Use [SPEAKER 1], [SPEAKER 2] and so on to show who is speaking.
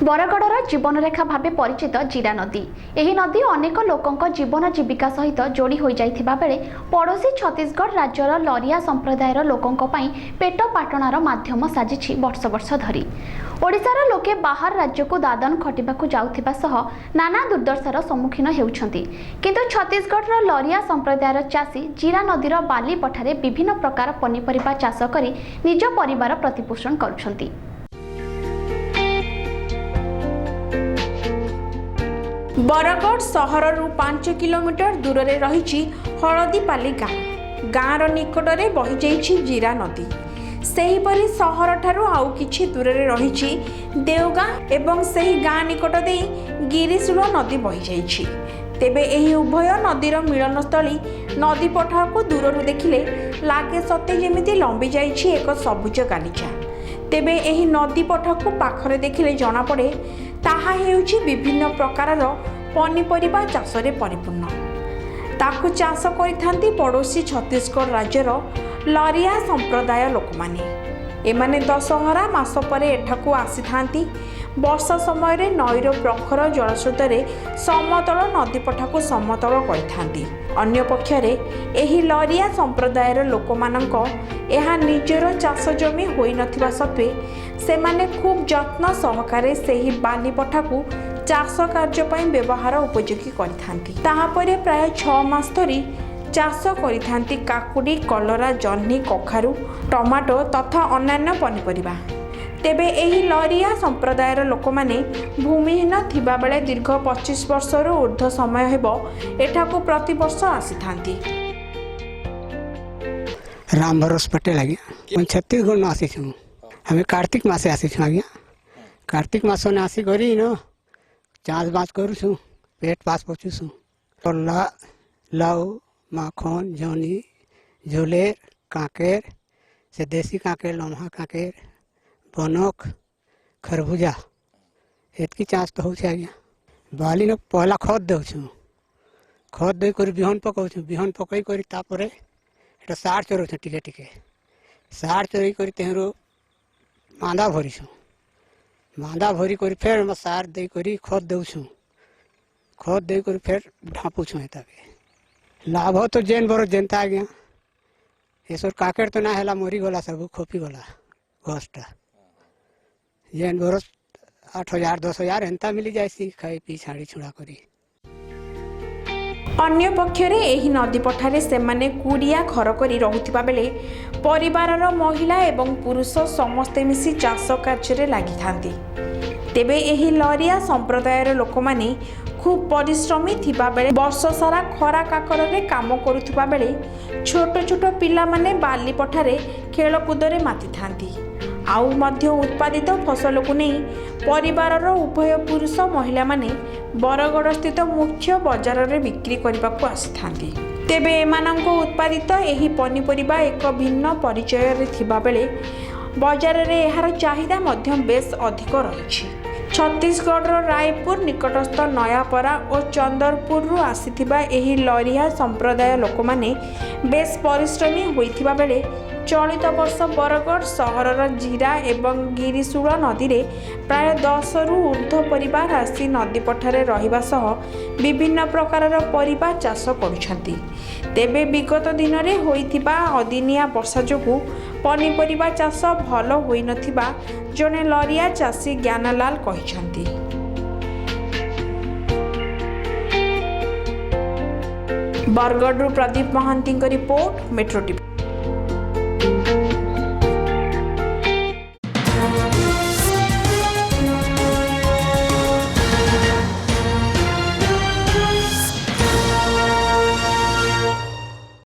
[SPEAKER 1] बरगढ़र जीवनरेखा भाव परिचित जीरा नदी। यह नदी अनेक लोकों जीवन जीविका सहित जोड़ी हो जाइथिबा बेले पड़ोशी छत्तीसगढ़ राज्यर लरिया संप्रदायर लोकों पेट पाटणार माध्यम साजिछि वर्ष वर्ष धरी। ओडिशार लोके बाहर राज्य को दादन खटिबाकू जाउथिबा सह नाना दुर्दशार सम्मुखीन हेउछंती। किंतु छत्तीसगढ़ लरिया संप्रदायर चाषी जीरा नदीर बाली पठारे विभिन्न प्रकार पनीपरिबा चाष करी निज परिवार प्रतिपोषण करुछंती।
[SPEAKER 2] बरगढ़ सहर 5 किलोमीटर दूर में रही हलदीपाली गाँ। गाँर निकट में बही जाइछि जीरा नदी। सेहीपरि सहर ठारू आउ किछि दूर में रही देवगाँ एवं सही गाँ निकट दे गिरिशूल नदी बही जाइछि। तेबे एही उभय नदीर मिलनस्थली नदी पठार को दूर देखिले लागे सते जेमिति लंबी जाइछि एक सबुज गालिचा। तेबे एही नदी पठा को पाखरे देखिले जना पड़े ताहा हेउछि विभिन्न प्रकारर पनीपरिबा चाषरे परिपूर्ण। ताकु चाष करिथांती पड़ोशी छत्तीसगढ़ राज्यर लरिया संप्रदाय लोकमाने। एमाने दशहरा मास परे एठाकू आसीथांती। वर्षा समय रे नईर प्रखर जलस्रोतरे समतल नदी पठाकू समतल करिथांती। अन्य पक्षरे एही लरिया संप्रदायर लोकमानंक एहा निजर चाष जमी होई नथिबा सत्वे सेमाने खूब जत्न सहकारे सेही बाली पठाकू चाष कार्य पई व्यवहार उपयोगी करिथांती। ताहापरे प्राय 6 मास धरी चाष करिथांती काकुडी, कलरा, जह्नी, कखारू, टमाटो तथा अन्यान्य पनीपरिबा। तेबे एही लरिया संप्रदायर लोकमाने भूमिहीन थिबा बेले दीर्घ 25 वर्षर ऊर्ध्व समय हेबो एठाकू प्रति वर्ष आसीथांती।
[SPEAKER 3] राम भरोस पटेल आज्ञा छत्तीसगढ़ न आसी हमें कार्तिक मासे आसी आज्ञा। कार्तिक मास ने आसी करी न चाष बास करूँ पेट पास पोछुँ और लाउ माखन जौनी झोलेर कांकेर से देसी कांकेर लम्हा कांकेर बनक खरबूजा एतकी चाष तो हो आज्ञा। बाली न पहला खत देउछुँ खत दे कर बिहन पकाउछुँ बिहन पकई करी तापरे एटा सार चरौछुँ टिके टिके सार चरई करी तेहरो मांदा भरीछुँ मांदा भरी करी फेर सार दे करी खत देउछुँ खत दे करी फेर ढाँपुछुँ हेताके लाभ तो जेन बरो जेनता आज्ञा। एसर काकेर तो ना हेला मरी गला सब खोपी गला गछटा जेन बरस 8,000 10,000 एंता मिली जाइसी खाई पी छाड़ी छुड़ा करी।
[SPEAKER 2] अन्य पक्षरे एही नदी पठारे सेमाने कुड़िया घर करी रहुथिबा बेले परिवारर महिला एवं पुरुष समस्ते मिसी चाष कार्य लागि थांती। तेबे एही लरिया संप्रदायर लोकमाने खूब परिश्रमी थिबा बेले वर्ष सारा खरा काकरे काम करुथिबा बेले छोट छोट पिला माने बाली पठारे खेलकूदरे माति थांती। आउ मध्य उत्पादित फसल को नहीं परिवारर उभय पुरुष महिला माने बरगढ़ स्थित मुख्य बजार रे बिक्री करने को आसी। तेबे एमानंक उत्पादित एही पनीपरिबा एक भिन्न परिचय रे थिबा बेले बजार रे एहार चाहिदा मध्य बेस अधिक रही। छत्तीसगढ़ रायपुर निकटस्थ नयापरा और चंदरपुर आसीथिबा एही लरिया संप्रदाय लोकमाने बेस परिश्रमी होइथिबा बेले चलित वर्ष बरगढ़ सहरर जीरा एवं गिरिशूल नदी रे प्राय 10 रु ऊर्ध्व परिवार आसी नदी पठारे रहिबा सह विभिन्न प्रकारर परिबा चाष करुछंती। तेबे विगत दिन रे होइथिबा अदिनिया वर्षा जोगु पनीपरिबा चाष भल होई नथिबा जने लरिया चाषी ज्ञानलाल कहिछंती। Bargarh Pradeep Mahanty report Metro TV.